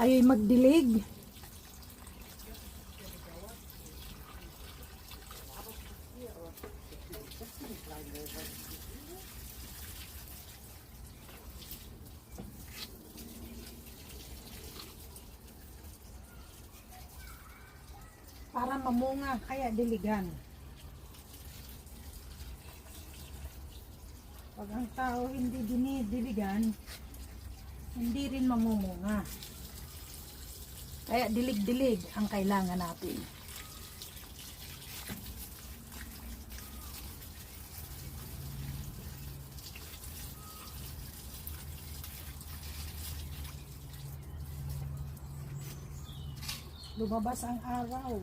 ay magdilig. Para mamunga, kaya diligan. Pag ang tao hindi dinidiligan, hindi rin mamumunga. Kaya dilig-dilig ang kailangan natin. Lumabas ang araw.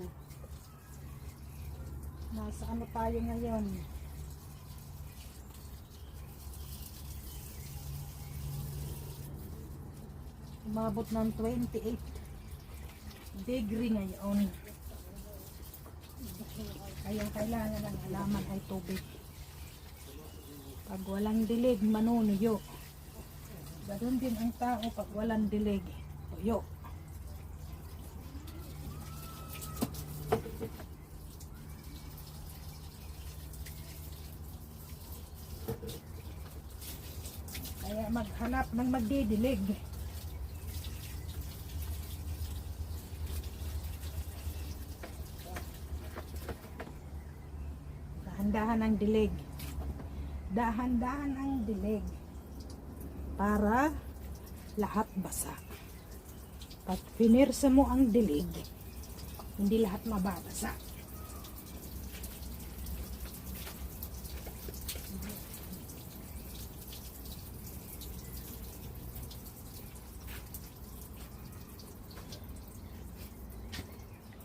Nasa ano tayo ngayon? Umabot ng 28 degree ngayon. Kaya kailangan ng halaman ay tubig. Pag walang dilig, manunuyo. Ganoon din ang tao pag walang dilig, tuyo. Kaya maghanap ng magdidilig. Dahan-dahan ang dilig. Dahan-dahan ang dilig. Para lahat basa. Pag pinirsa mo ang dilig, hindi lahat mababasa.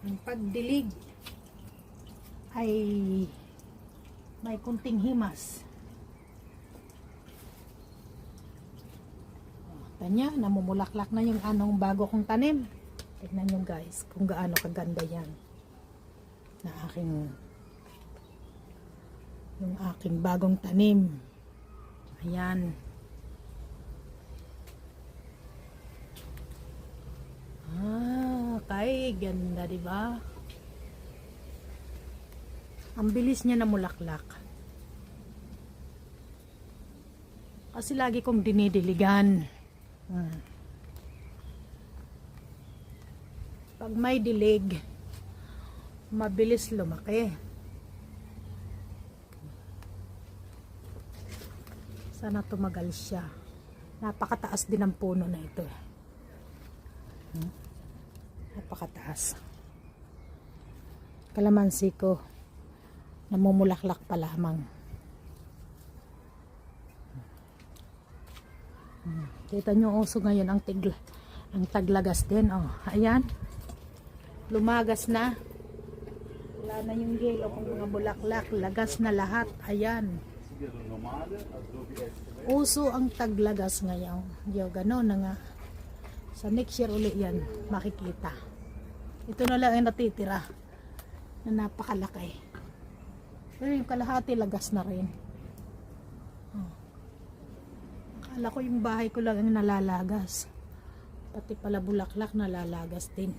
Ang pagdilig ay may kunting himas. Tanya, namumulaklak na yung anong bago kong tanim. Tignan nyo guys kung gaano kaganda yan. Na yung aking bagong tanim. Ayan. Kay ganda, di ba? Ang bilis niya na mulaklak. Kasi lagi kong dinidiligan. Pag may dilig, mabilis lumaki. Sana tumagal siya. Napakataas din ang puno na ito. Napakataas. Kalamansi ko namumulaklak pa lamang. Kita nyo uso ngayon ang taglagas din. Oh, ayan. Lumagas na. Wala na yung yelo kung mga bulaklak. Lagas na lahat. Ayan. Uso ang taglagas ngayon. Yo, gano'n na nga. Sa next year ulit yan, makikita. Ito na lang ang natitira na napakalaki. Pero yung kalahati lagas na rin. Akala ko yung bahay ko lang ang nalalagas. Pati pala bulaklak nalalagas din.